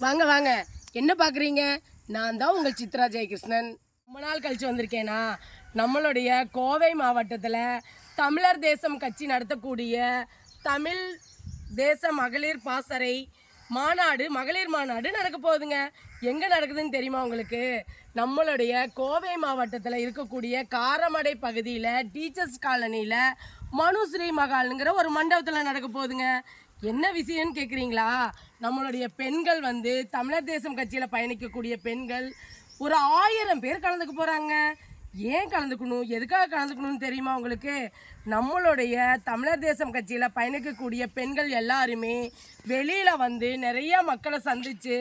வாங்க வாங்க, என்ன பார்க்குறீங்க? நான் தான் உங்கள் சித்ரா ஜெயகிருஷ்ணன். ரொம்ப நாள் கழிச்சு வந்திருக்கேனா, நம்மளுடைய கோவை மாவட்டத்தில் தமிழர் தேசம் கட்சி நடத்தக்கூடிய தமிழ் தேச மகளிர் பாசறை மாநாடு, மகளிர் மாநாடு நடக்க போகுதுங்க. எங்கே நடக்குதுன்னு தெரியுமா உங்களுக்கு? நம்மளுடைய கோவை மாவட்டத்தில் இருக்கக்கூடிய காரமடை பகுதியில் டீச்சர்ஸ் காலனியில் மனுஸ்ரீ மகால்ங்கிற ஒரு மண்டபத்தில் நடக்க போகுதுங்க. என்ன விஷயம்னு கேட்குறீங்களா? நம்மளுடைய பெண்கள் வந்து தமிழர் தேசம் கட்சியில் பயணிக்கக்கூடிய பெண்கள் ஒரு 1000 பேர் கலந்துக்க போகிறாங்க. ஏன் கலந்துக்கணும், எதுக்காக கலந்துக்கணும்னு தெரியுமா உங்களுக்கு? நம்மளுடைய தமிழர் தேசம் கட்சியில் பயணிக்கக்கூடிய பெண்கள் எல்லாருமே வெளியில் வந்து நிறைய மக்களை சந்தித்து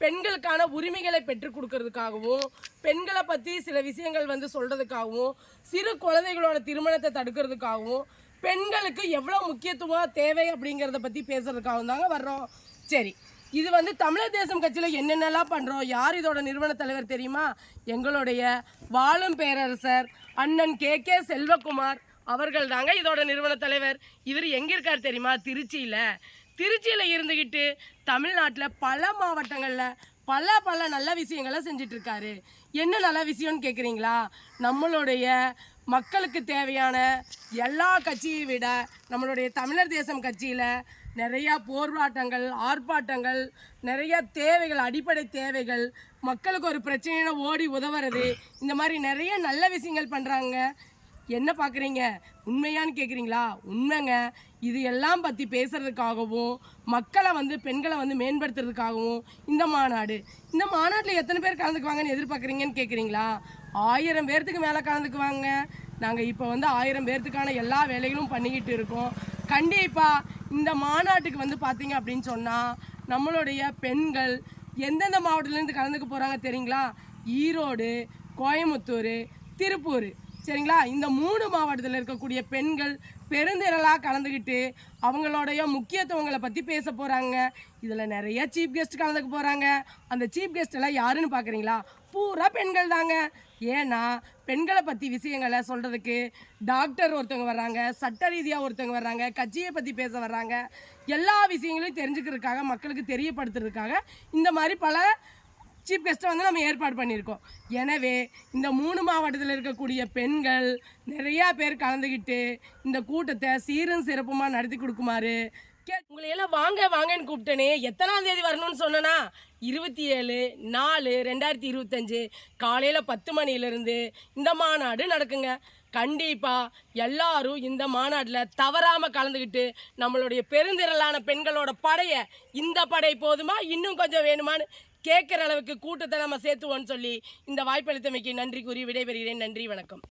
பெண்களுக்கான உரிமைகளை பெற்றுக் கொடுக்கறதுக்காகவும், பெண்களை பற்றி சில விஷயங்கள் வந்து சொல்கிறதுக்காகவும், சிறு குழந்தைகளோட திருமணத்தை தடுக்கிறதுக்காகவும், பெண்களுக்கு எவ்வளோ முக்கியத்துவம் தேவை அப்படிங்கிறத பற்றி பேசுகிறதுக்காகவும் தாங்க வர்றோம். சரி, இது வந்து தமிழர் தேசம் கட்சியில் என்னென்னலாம் பண்ணுறோம், யார் இதோட நிறுவன தலைவர் தெரியுமா? எங்களுடைய வாழும் பேரரசர் அண்ணன் கே செல்வகுமார் அவர்கள் தாங்க இதோட நிறுவன தலைவர். இவர் எங்கே இருக்கார் தெரியுமா? திருச்சியில் இருந்துக்கிட்டு தமிழ்நாட்டில் பல மாவட்டங்களில் பல நல்ல விஷயங்களை செஞ்சிட்ருக்காரு. என்ன நல்ல விஷயம்னு கேட்குறீங்களா? நம்மளுடைய மக்களுக்கு தேவையான எல்லா கட்சியை விட நம்மளுடைய தமிழர் தேசம் கட்சியில் நிறையா போராட்டங்கள், ஆர்ப்பாட்டங்கள், நிறையா தேவைகள், அடிப்படை தேவைகள், மக்களுக்கு ஒரு பிரச்சனையான ஓடி உதவுறது, இந்த மாதிரி நிறைய நல்ல விஷயங்கள் பண்ணுறாங்க. என்ன பார்க்குறீங்க, உண்மையான்னு கேட்குறீங்களா? உண்மைங்க. இது எல்லாம் பற்றி பேசுகிறதுக்காகவும், மக்களை வந்து பெண்களை வந்து மேம்படுத்துறதுக்காகவும் இந்த மாநாட்டில் எத்தனை பேர் கலந்துக்குவாங்கன்னு எதிர்பார்க்குறீங்கன்னு கேட்குறீங்களா? 1000 பேர்த்துக்கு மேலே கலந்துக்குவாங்க. நாங்கள் இப்போ வந்து 1000 பேர்த்துக்கான எல்லா வேலைகளும் பண்ணிக்கிட்டு இருக்கோம். கண்டிப்பாக இந்த மாநாட்டுக்கு வந்து பார்த்தீங்க அப்படின்னு சொன்னால் நம்மளுடைய பெண்கள் எந்தெந்த மாவட்டத்துலேருந்து கலந்துக்க போகிறாங்க தெரியுங்களா? ஈரோடு, கோயம்புத்தூர், திருப்பூர், சரிங்களா? இந்த 3 மாவட்டத்தில் இருக்கக்கூடிய பெண்கள் பெருந்திரளாக கலந்துக்கிட்டு அவங்களுடைய முக்கியத்துவங்களை பற்றி பேச போகிறாங்க. இதில் நிறைய சீஃப் கெஸ்ட் கலந்துக்க போகிறாங்க. அந்த சீஃப் கெஸ்ட் எல்லாம் யாருன்னு பார்க்குறீங்களா? பூரா பெண்கள் தாங்க. ஏன்னா பெண்களை பற்றி விஷயங்களை சொல்கிறதுக்கு டாக்டர் ஒருத்தவங்க வர்றாங்க, சட்ட ரீதியாக ஒருத்தவங்க வர்றாங்க, கட்சியை பற்றி பேச வர்றாங்க. எல்லா விஷயங்களையும் தெரிஞ்சுக்கிறதுக்காக, மக்களுக்கு தெரியப்படுத்துறதுக்காக இந்த மாதிரி பல சீஃப் கெஸ்ட்டை வந்து நம்ம ஏற்பாடு பண்ணியிருக்கோம். எனவே இந்த 3 மாவட்டத்தில் இருக்கக்கூடிய பெண்கள் நிறையா பேர் கலந்துக்கிட்டு இந்த கூட்டத்தை சீரும் சிறப்புமாக நடத்தி கொடுக்குமாறு உங்களையெல்லாம் வாங்கன்னு கூப்பிட்டேனே. எத்தனாம் தேதி வரணும்னு சொன்னேன்னா 27/4/2025 காலையில் 10 மணியிலிருந்து இந்த மாநாடு நடக்குங்க. கண்டிப்பாக எல்லாரும் இந்த மாநாட்டில் தவறாமல் கலந்துக்கிட்டு நம்மளுடைய பெருந்திரளான பெண்களோட படையை, இந்த படை போதுமா இன்னும் கொஞ்சம் வேணுமான்னு கேட்குற அளவுக்கு கூட்டத்தை நம்ம சேர்த்துவோன்னு சொல்லி இந்த வாய்ப்பளித்தமைக்கு நன்றி கூறி விடைபெறுகிறேன். நன்றி, வணக்கம்.